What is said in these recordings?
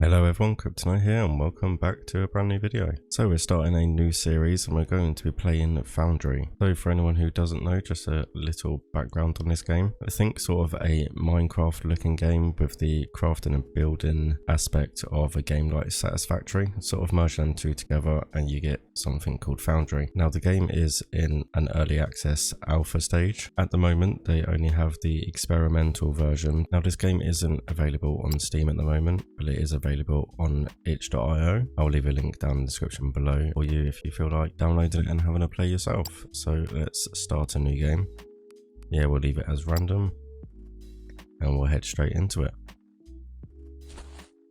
Hello everyone, Kryptonite here and welcome back to a brand new video. So we're starting a new series and we're going to be playing Foundry. So for anyone who doesn't know, just a little background on this game. I think sort of a Minecraft looking game with the crafting and building aspect of a game like Satisfactory. Sort of merge them two together and you get something called Foundry. Now the game is in an early access alpha stage. At the moment they only have the experimental version. Now this game isn't available on Steam at the moment, but it is available on itch.io. I'll leave a link down in the description below for you if you feel like downloading it and having a play yourself. So let's start a new game. Yeah, we'll leave it as random and we'll head straight into it.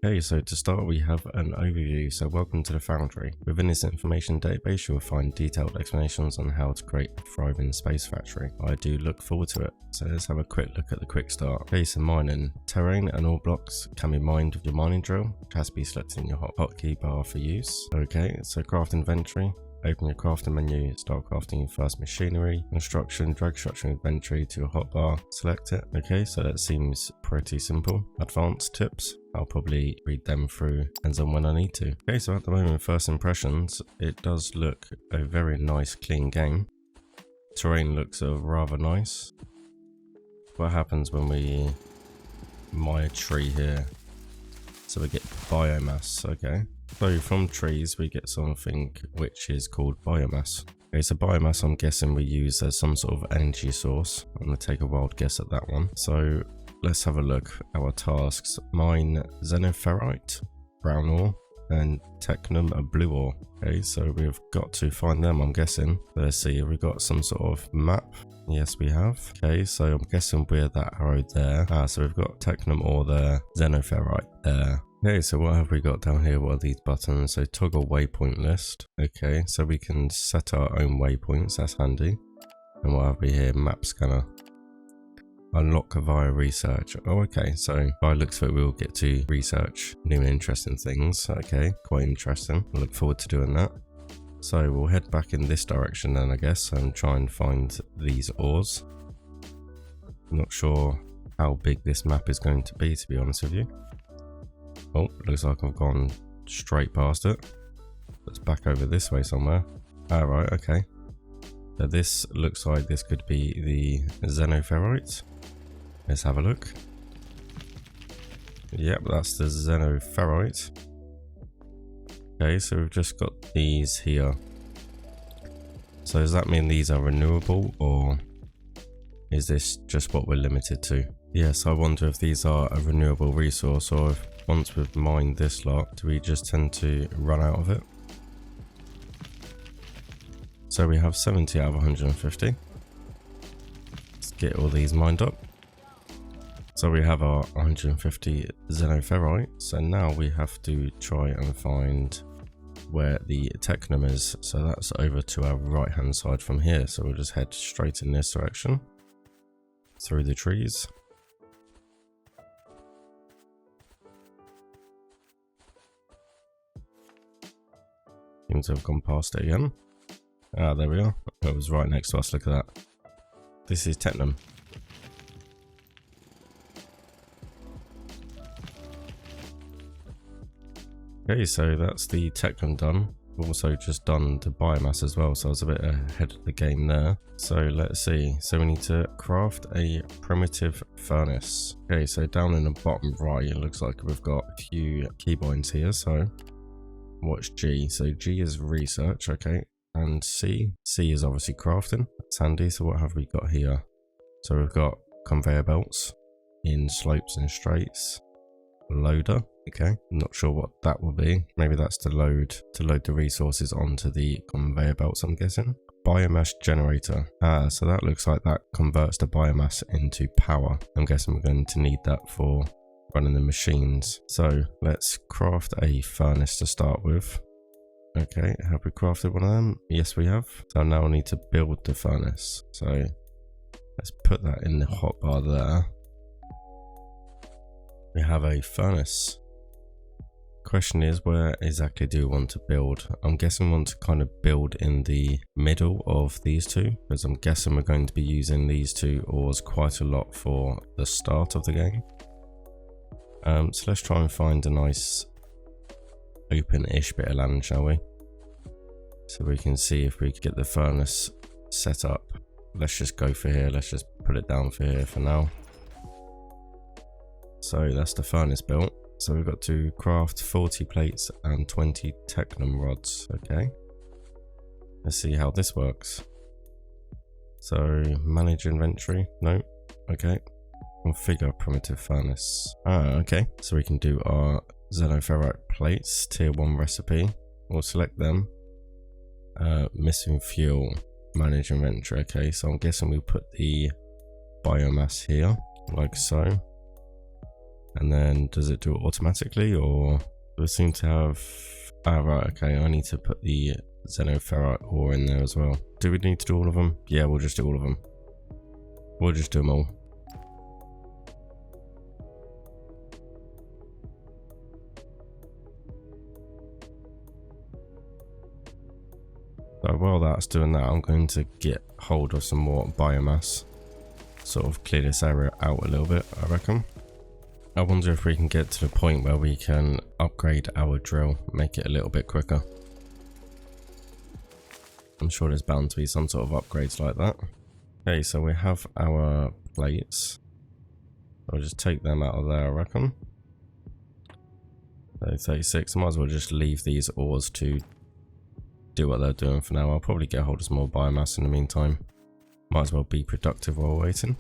Okay, so to start we have an overview. So welcome to the Foundry. Within this information database you will find detailed explanations on how to create a thriving space factory. I do look forward to it. So let's have a quick look at the quick start. Okay, so mining. Terrain and all blocks can be mined with your mining drill, which has to be selected in your hotkey bar for use. Okay, so craft inventory. Open your crafting menu, start crafting your first machinery. Construction, drag structure inventory to your hotbar, select it. Okay, so that seems pretty simple. Advanced tips, I'll probably read them through and on when I need to. Okay, so at the moment, first impressions, it does look a very nice clean game. Terrain looks rather nice. What happens when we mine a tree here? So we get biomass, okay. So from trees we get something which is called biomass. Okay, so biomass I'm guessing we use as some sort of energy source. I'm going to take a wild guess at that one. So let's have a look at our tasks. Mine xenoferrite, brown ore, and technum, a blue ore. Okay, so we've got to find them, I'm guessing. Let's see, have we got some sort of map? Yes, we have. Okay, so I'm guessing we're that arrow there. So we've got technum ore there, xenoferrite there. Okay, so what have we got down here? What are these buttons? So toggle waypoint list. Okay, so we can set our own waypoints. That's handy. And what have we here? Map scanner. Unlock via research. Oh, okay. So by looks of it, we'll get to research new and interesting things. Okay, quite interesting. I look forward to doing that. So we'll head back in this direction then, I guess, and try and find these ores. I'm not sure how big this map is going to be honest with you. Oh, looks like I've gone straight past it. It's back over this way somewhere. Alright, okay. So this looks like this could be the xenoferrite. Let's have a look. Yep, that's the xenoferrite. Okay, so we've just got these here. So does that mean these are renewable, or is this just what we're limited to? Yes, I wonder if these are a renewable resource, or if once we've mined this lot, do we just tend to run out of it? So we have 70 out of 150. Let's get all these mined up. So we have our 150 xenoferrite. So now we have to try and find where the technum is. So that's over to our right hand side from here. So we'll just head straight in this direction through the trees. Seems to have gone past it again. Ah, there we are. It was right next to us. Look at that. This is technum. Okay, so that's the technum done. We've also just done the biomass as well, so I was a bit ahead of the game there. So let's see. So we need to craft a primitive furnace. Okay, so down in the bottom right, it looks like we've got a few keybinds here. So what's G? So G is research, okay. And C is obviously crafting. That's handy. So what have we got here? So we've got conveyor belts in slopes and straights. Loader, okay. I'm not sure what that will be. Maybe that's to load the resources onto the conveyor belts, I'm guessing. Biomass Generator. So that looks like that converts the biomass into power. I'm guessing we're going to need that for running the machines. So let's craft a furnace to start with. Okay, have we crafted one of them? Yes, we have. So now I need to build the furnace. So let's put that in the hotbar there. We have a furnace. Question is, where exactly do we want to build? I'm guessing we want to kind of build in the middle of these two, because I'm guessing we're going to be using these two ores quite a lot for the start of the game. So let's try and find a nice open-ish bit of land, shall we? So we can see if we can get the furnace set up. Let's just go for here. Let's just put it down for here for now. So that's the furnace built. So we've got to craft 40 plates and 20 technum rods. Okay. Let's see how this works. So manage inventory. No. Okay. Configure primitive furnace. Okay. So we can do our xenoferrite plates, tier 1 recipe. We'll select them. Missing fuel, manage inventory. Okay, so I'm guessing we'll put the biomass here, like so. And then does it do it automatically, or do we seem to have... right, okay, I need to put the xenoferrite ore in there as well. Do we need to do all of them? Yeah, we'll just do all of them. We'll just do them all. So while that's doing that, I'm going to get hold of some more biomass. Sort of clear this area out a little bit, I reckon. I wonder if we can get to the point where we can upgrade our drill, make it a little bit quicker. I'm sure there's bound to be some sort of upgrades like that. Okay, so we have our plates. I'll just take them out of there, I reckon. So 36, I might as well just leave these ores to do what they're doing for now. I'll probably get hold of some more biomass in the meantime. Might as well be productive while waiting.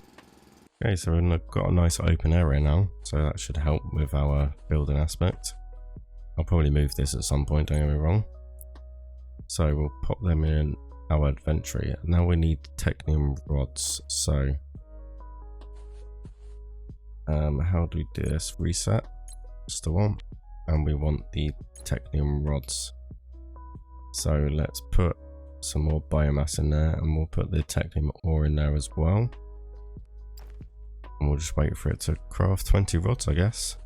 Okay, so we've got a nice open area now, so that should help with our building aspect. I'll probably move this at some point, don't get me wrong. So we'll pop them in our inventory. Now we need technium rods. So how do we do this? Reset. That's the one. And we want the technium rods. So let's put some more biomass in there, and we'll put the technium ore in there as well. And we'll just wait for it to craft 20 rods, I guess.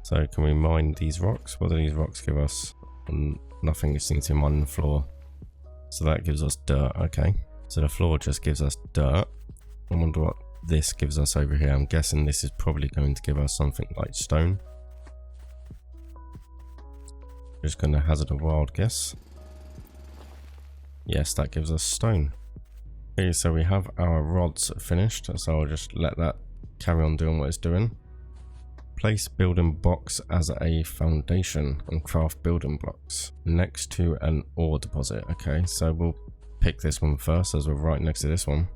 So can we mine these rocks? What do these rocks give us? Nothing, it seems to be mining the floor. So that gives us dirt, okay. So the floor just gives us dirt. I wonder what this gives us over here. I'm guessing this is probably going to give us something like stone. Just going to hazard a wild guess. Yes, that gives us stone. Okay, so we have our rods finished, so I'll just let that carry on doing what it's doing. Place building blocks as a foundation and craft building blocks next to an ore deposit. Okay, so we'll pick this one first as we're right next to this one.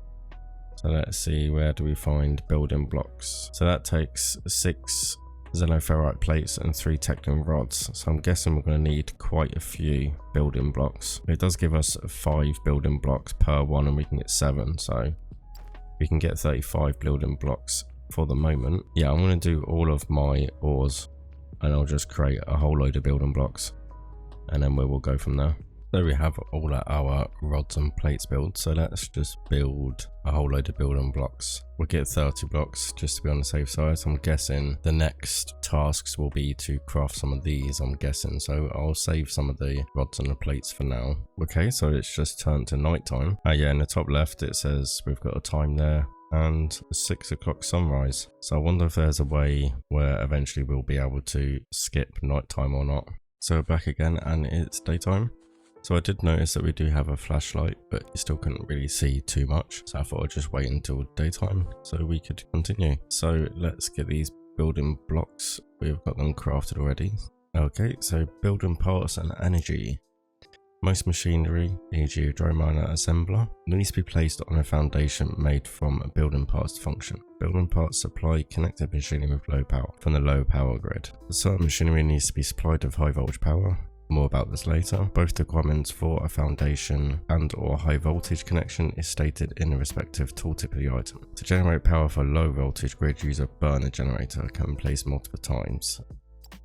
So let's see, where do we find building blocks? So that takes 6 xenoferrite plates and 3 technium rods, so I'm guessing we're going to need quite a few building blocks. It does give us 5 building blocks per one, and we can get 7, so we can get 35 building blocks for the moment. Yeah, I'm going to do all of my ores, and I'll just create a whole load of building blocks, and then we will go from there. So we have all our rods and plates built, so let's just build a whole load of building blocks. We'll get 30 blocks just to be on the safe side. So I'm guessing the next tasks will be to craft some of these, I'm guessing. So I'll save some of the rods and the plates for now. Okay, so it's just turned to night time. Yeah, in the top left it says we've got a time there and 6 o'clock sunrise. So I wonder if there's a way where eventually we'll be able to skip nighttime or not. So we're back again and it's daytime. So I did notice that we do have a flashlight, but you still couldn't really see too much. So I thought I'd just wait until daytime so we could continue. So let's get these building blocks. We've got them crafted already. Okay, so building parts and energy. Most machinery, e.g. a dry miner assembler, needs to be placed on a foundation made from a building parts function. Building parts supply connected machinery with low power from the low power grid. Certain machinery needs to be supplied with high voltage power. More about this later. Both requirements for a foundation and or high voltage connection is stated in the respective tooltip of the item. To generate power for low voltage grid, use a burner generator, can be placed multiple times.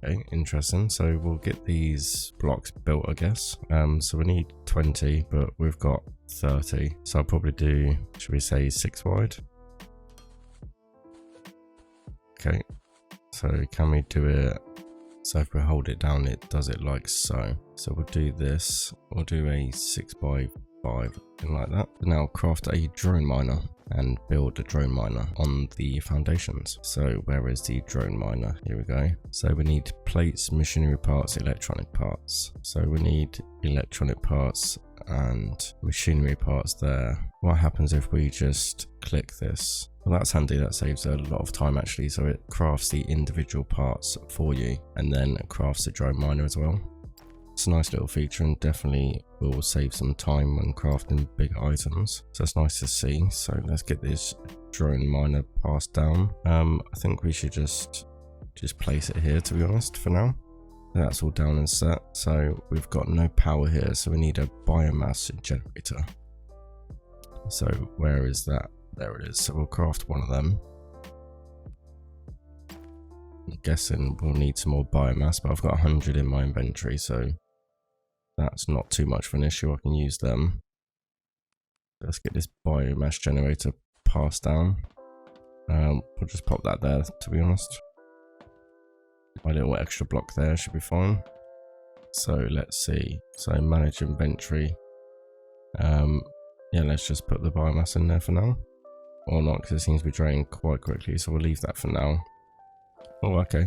Okay, interesting. So we'll get these blocks built, I guess. So we need 20, but we've got 30. So I'll probably do, should we say 6 wide? Okay, so can we do it? So if we hold it down, it does it like so. So we'll do this. We'll do a 6 by 5, something like that. Now craft a drone miner and build a drone miner on the foundations. So where is the drone miner? Here we go. So we need plates, machinery parts, electronic parts. So we need electronic parts and machinery parts there. What happens if we just click this? Well, that's handy. That saves a lot of time actually. So it crafts the individual parts for you and then it crafts the drone miner as well. It's a nice little feature and definitely will save some time when crafting big items. So it's nice to see. So let's get this drone miner passed down. I think we should just place it here, to be honest, for now. That's all down and set. So we've got no power here, so we need a biomass generator. So where is that? There it is. So we'll craft one of them. I'm guessing we'll need some more biomass, but I've got 100 in my inventory, so that's not too much of an issue. I can use them. Let's get this biomass generator passed down. We'll just pop that there, to be honest. My little extra block there should be fine. So let's see. So manage inventory. Yeah, let's just put the biomass in there for now. Or not, because it seems to be draining quite quickly, so we'll leave that for now. Oh, okay.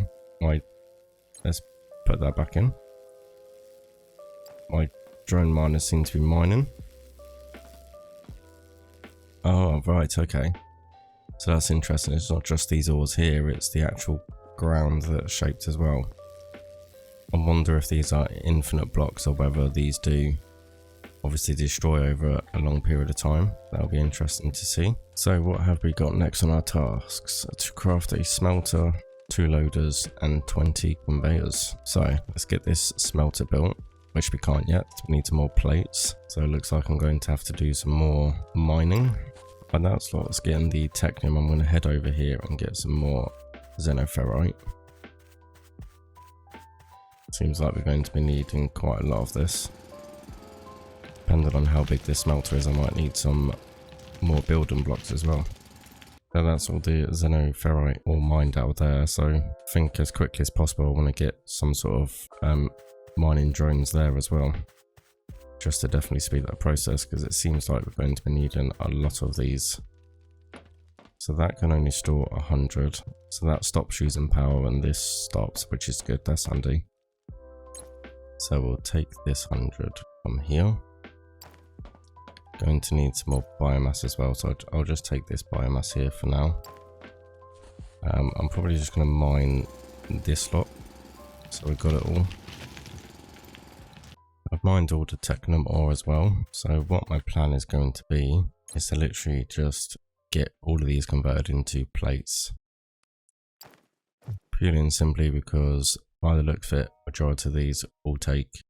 Let's put that back in. My drone miner seems to be mining. Oh, right, okay. So that's interesting. It's not just these ores here, it's the actual ground that's shaped as well. I wonder if these are infinite blocks or whether these do obviously destroy over a long period of time. That'll be interesting to see. So what have we got next on our tasks? To craft a smelter, 2 loaders and 20 conveyors. So let's get this smelter built, which we can't yet. We need some more plates. So it looks like I'm going to have to do some more mining. And that's what's getting the technium. I'm going to head over here and get some more xenoferrite. Seems like we're going to be needing quite a lot of this. Depending on how big this smelter is, I might need some more building blocks as well. So that's all the xenoferrite all mined out there. So I think as quickly as possible I want to get some sort of mining drones there as well. Just to definitely speed that process, because it seems like we're going to be needing a lot of these. So that can only store 100. So that stops using power and this stops, which is good. That's handy. So we'll take this 100 from here. Going to need some more biomass as well, so I'll just take this biomass here for now. I'm probably just going to mine this lot, so we've got it all. I've mined all the technium ore as well, so what my plan is going to be is to literally just get all of these converted into plates. Purely and simply because by the looks of it, majority of these will take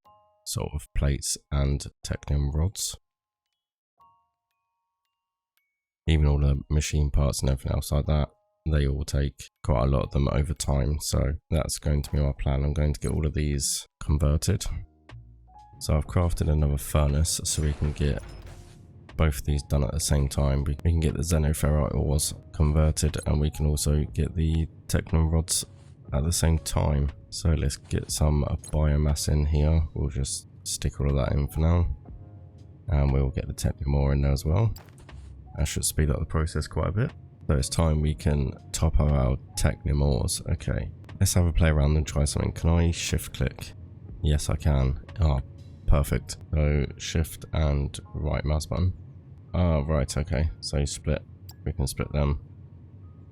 sort of plates and technium rods. Even all the machine parts and everything else like that, they all take quite a lot of them over time. So that's going to be my plan. I'm going to get all of these converted. So I've crafted another furnace so we can get both of these done at the same time. We can get the xenoferrite ores converted and we can also get the technium rods at the same time. So let's get some biomass in here. We'll just stick all of that in for now. And we'll get the technium ore in there as well. That should speed up the process quite a bit. So it's time we can top up our technium ores. Okay, let's have a play around and try something. Can I shift click? Yes, I can. Oh, perfect. So shift and right mouse button. Oh, right, okay. So split. We can split them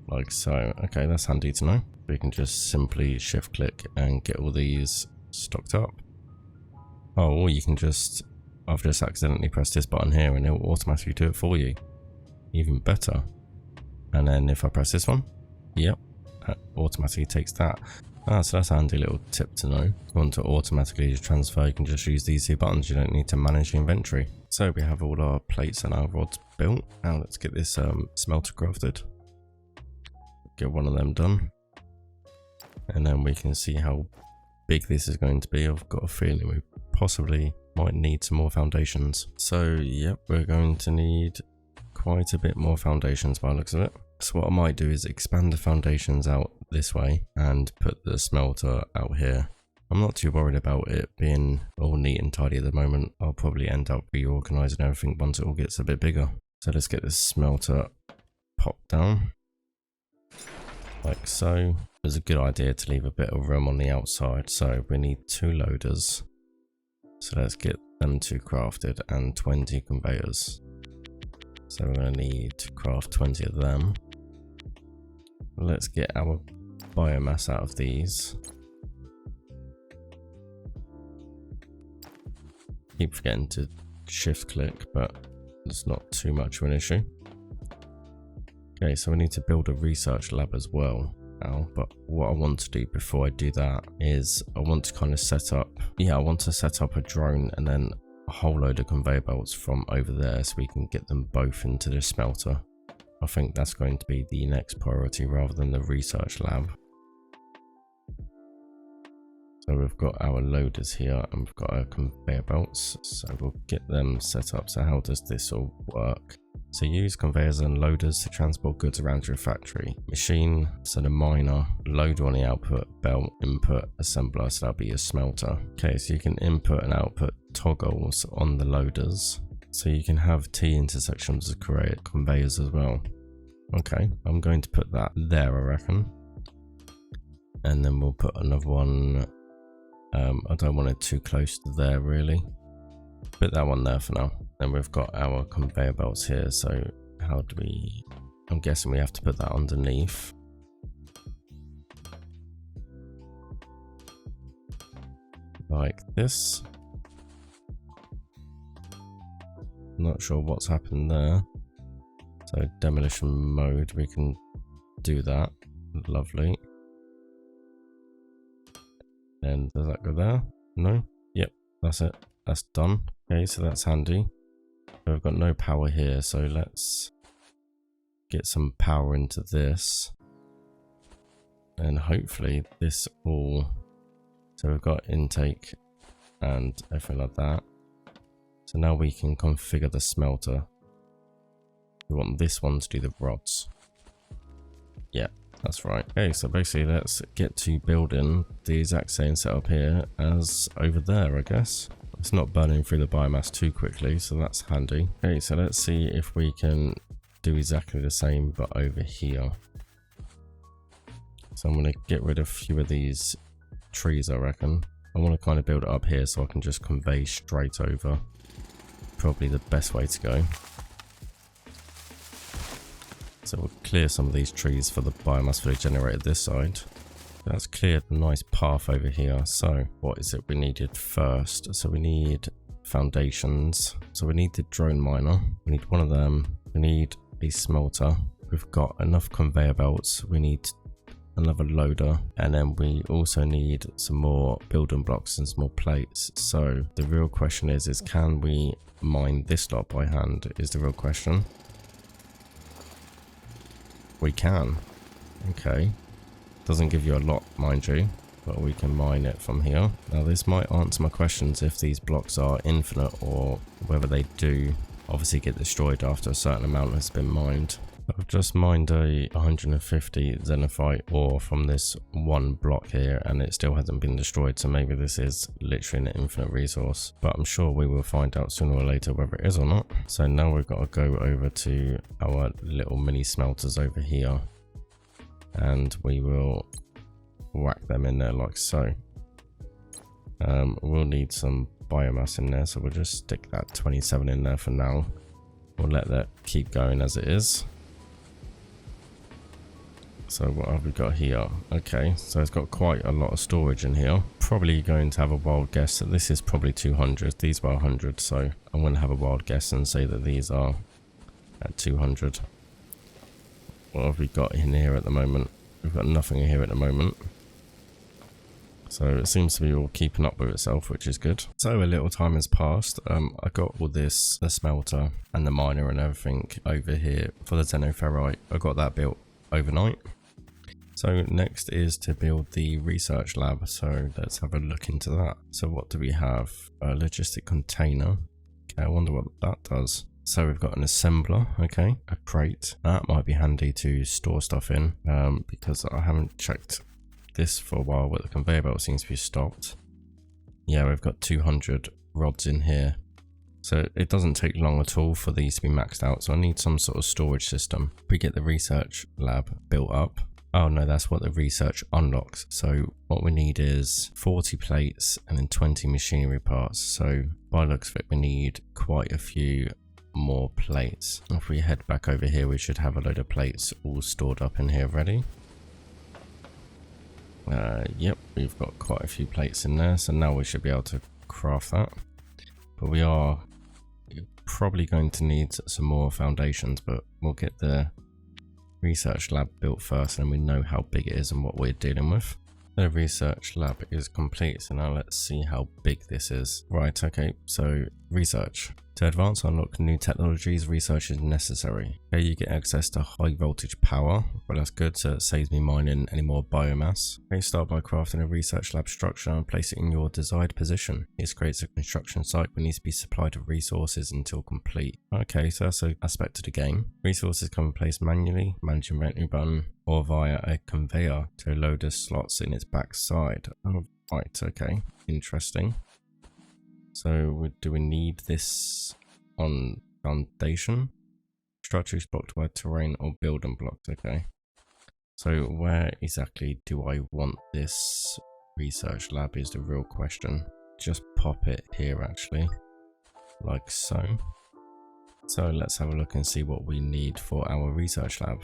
like so. Okay, that's handy to know. We can just simply shift click and get all these stocked up. Oh, or you can just, I've just accidentally pressed this button here and it will automatically do it for you. Even better. And then if I press this one, yep, that automatically takes that. So that's a handy little tip to know. If you want to automatically transfer, you can just use these 2 buttons. You don't need to manage your inventory. So we have all our plates and our rods built. Now let's get this smelter crafted. Get one of them done. And then we can see how big this is going to be. I've got a feeling we possibly might need some more foundations. So yep, we're going to need quite a bit more foundations by the looks of it. So what I might do is expand the foundations out this way and put the smelter out here. I'm not too worried about it being all neat and tidy at the moment. I'll probably end up reorganizing everything once it all gets a bit bigger. So let's get this smelter popped down. Like so. It's a good idea to leave a bit of room on the outside. So we need 2 loaders. So let's get them 2 crafted and 20 conveyors. So we're going to need to craft 20 of them. Let's get our biomass out of these. Keep forgetting to shift click, but it's not too much of an issue. Okay, so we need to build a research lab as well now, but what I want to do before I do that is I want to kind of set up, I want to set up a drone and then a whole load of conveyor belts from over there so we can get them both into the smelter. I think that's going to be the next priority rather than the research lab. So we've got our loaders here and we've got our conveyor belts, so we'll get them set up. So how does this all work? So use conveyors and loaders to transport goods around your factory. Machine, so the miner, loader on the output, belt, input, assembler, so that'll be your smelter. Okay, so you can input and output toggles on the loaders. So you can have T intersections to create conveyors as well. Okay, I'm going to put that there, I reckon. And then we'll put another one, I don't want it too close to there really. Put that one there for now. Then we've got our conveyor belts here, so how do we, I'm guessing we have to put that underneath. Like this. Not sure what's happened there. So demolition mode, we can do that. Lovely. And does that go there? No? Yep, that's it. That's done. Okay, so that's handy. We've got no power here, so let's get some power into this. And hopefully this all... So we've got intake and everything like that. So now we can configure the smelter. We want this one to do the rods. Yeah, that's right. Okay, so basically let's get to building the exact same setup here as over there, I guess. It's not burning through the biomass too quickly, so that's handy. Okay, so let's see if we can do exactly the same but over here. So I'm going to get rid of a few of these trees, I reckon. I want to kind of build it up here so I can just convey straight over. Probably the best way to go. So we'll clear some of these trees for the biomass for the generator this side. That's cleared a nice path over here. So what is it we needed first? So we need foundations. So we need the drone miner. We need one of them. We need a smelter. We've got enough conveyor belts. We need another loader, and then we also need some more building blocks and some more plates. So the real question is can we mine this lot by hand is the real question. We can. Okay. Doesn't give you a lot, mind you, but we can mine it from here. Now this might answer my questions if these blocks are infinite or whether they do obviously get destroyed after a certain amount has been mined. I've just mined a 150 xenophite ore from this one block here and it still hasn't been destroyed, so maybe this is literally an infinite resource, but I'm sure we will find out sooner or later whether it is or not. So now we've got to go over to our little mini smelters over here and we will whack them in there like so. We'll need some biomass in there, so we'll just stick that 27 in there for now. We'll let that keep going as it is. So what have we got here? Okay, so it's got quite a lot of storage in here. Probably going to have a wild guess that this is probably 200. These were 100, so I'm going to have a wild guess and say that these are at 200. What have we got in here at the moment? We've got nothing in here at the moment. So it seems to be all keeping up with itself, which is good. So a little time has passed. I got all this, the smelter and the miner and everything over here for the xenoferrite. I got that built overnight. So next is to build the research lab. So let's have a look into that. So what do we have? A logistic container. Okay, I wonder what that does. So we've got an assembler, okay, a crate. That might be handy to store stuff in because I haven't checked this for a while, but the conveyor belt seems to be stopped. Yeah, we've got 200 rods in here. So it doesn't take long at all for these to be maxed out. So I need some sort of storage system. If we get the research lab built up. Oh no, that's what the research unlocks. So what we need is 40 plates and then 20 machinery parts. So by the looks of it, we need quite a few more plates. If we head back over here, we should have a load of plates all stored up in here ready. Yep, we've got quite a few plates in there. So now we should be able to craft that. But we are probably going to need some more foundations, but we'll get the research lab built first and we know how big it is and what we're dealing with. The research lab is complete, so now let's see how big this is. Right, okay, so research. To advance and unlock new technologies, research is necessary. Okay, you get access to high voltage power, but that's good, so it saves me mining any more biomass. Okay, start by crafting a research lab structure and place it in your desired position. This creates a construction site that needs to be supplied with resources until complete. Okay, so that's an aspect of the game. Resources can be placed manually, managing inventory button, or via a conveyor to load the slots in its back side. Oh, right, okay, interesting. So do we need this on foundation? Structure is blocked by terrain or building blocks. Okay. So where exactly do I want this research lab is the real question. Just pop it here actually, like so. So let's have a look and see what we need for our research lab.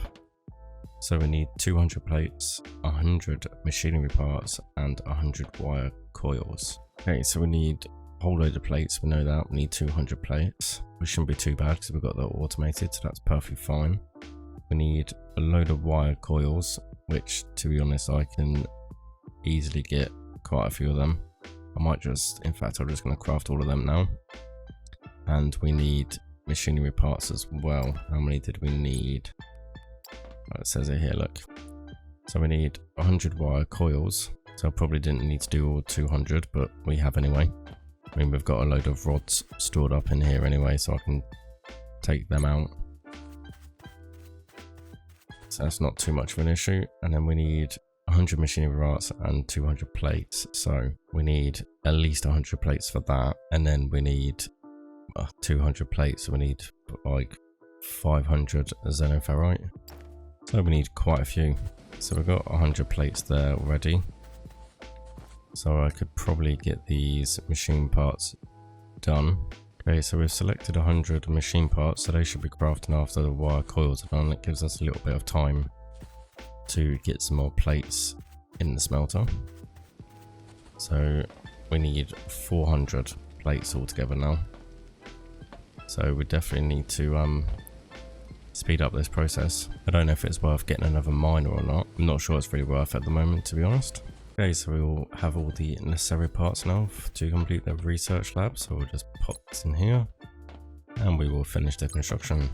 So we need 200 plates, 100 machinery parts, and 100 wire coils. Okay, so we need whole load of plates, we know that. We need 200 plates, which shouldn't be too bad because we've got that automated, so that's perfectly fine. We need a load of wire coils, which to be honest I can easily get quite a few of them. I might just, in fact I'm just going to craft all of them now. And we need machinery parts as well. How many did we need? It says it here, look. So we need 100 wire coils, so I probably didn't need to do all 200, but we have anyway. I mean, we've got a load of rods stored up in here anyway, so I can take them out. So that's not too much of an issue. And then we need 100 machinery parts and 200 plates. So we need at least 100 plates for that. And then we need 200 plates. So we need like 500 xenoferrite. So we need quite a few. So we've got 100 plates there already. So I could probably get these machine parts done. Okay, so we've selected 100 machine parts, so they should be crafting after the wire coils are done. It gives us a little bit of time to get some more plates in the smelter. So we need 400 plates altogether now. So we definitely need to speed up this process. I don't know if it's worth getting another miner or not. I'm not sure it's really worth at the moment, to be honest. Okay, so we will have all the necessary parts now to complete the research lab. So we'll just pop this in here and we will finish the construction.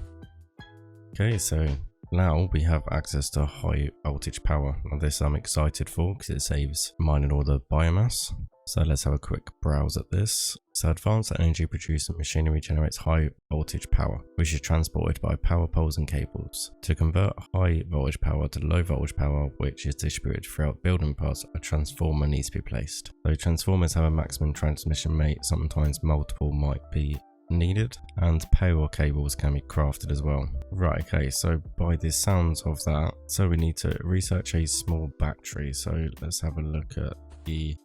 Okay, so now we have access to high voltage power. Now this I'm excited for because it saves mining all the biomass. So let's have a quick browse at this. So advanced energy producing machinery generates high voltage power, which is transported by power poles and cables. To convert high voltage power to low voltage power, which is distributed throughout building parts, a transformer needs to be placed. So transformers have a maximum transmission rate, sometimes multiple might be needed, and power cables can be crafted as well. Right, okay, so by the sounds of that, so we need to research a small battery. So let's have a look at the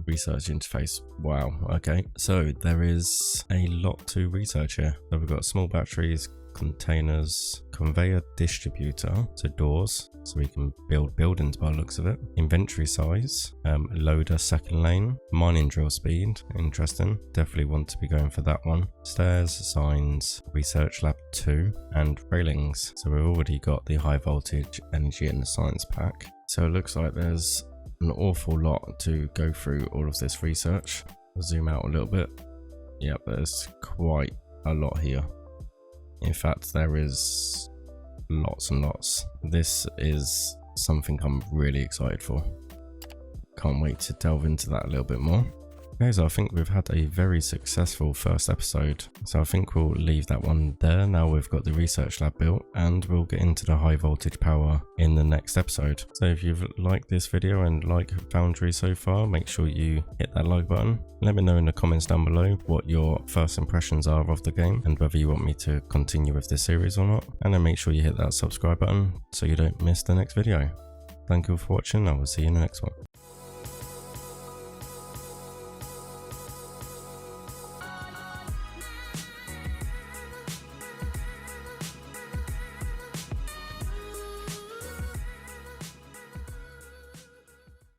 research interface. Wow, okay, so there is a lot to research here. So we've got small batteries, containers, conveyor distributor, so doors, so we can build buildings by the looks of it, inventory size, loader second lane, mining drill speed, interesting, definitely want to be going for that one, stairs, signs, research lab 2, and railings. So we've already got the high voltage energy in the science pack, so it looks like there's an awful lot to go through all of this research. I'll zoom out a little bit. Yep, there's quite a lot here. In fact, there is lots and lots. This is something I'm really excited for. Can't wait to delve into that a little bit more. Okay, so I think we've had a very successful first episode. So I think we'll leave that one there. Now we've got the research lab built, and we'll get into the high voltage power in the next episode. So if you've liked this video and like Foundry so far, make sure you hit that like button. Let me know in the comments down below what your first impressions are of the game and whether you want me to continue with this series or not. And then make sure you hit that subscribe button so you don't miss the next video. Thank you for watching. I will see you in the next one.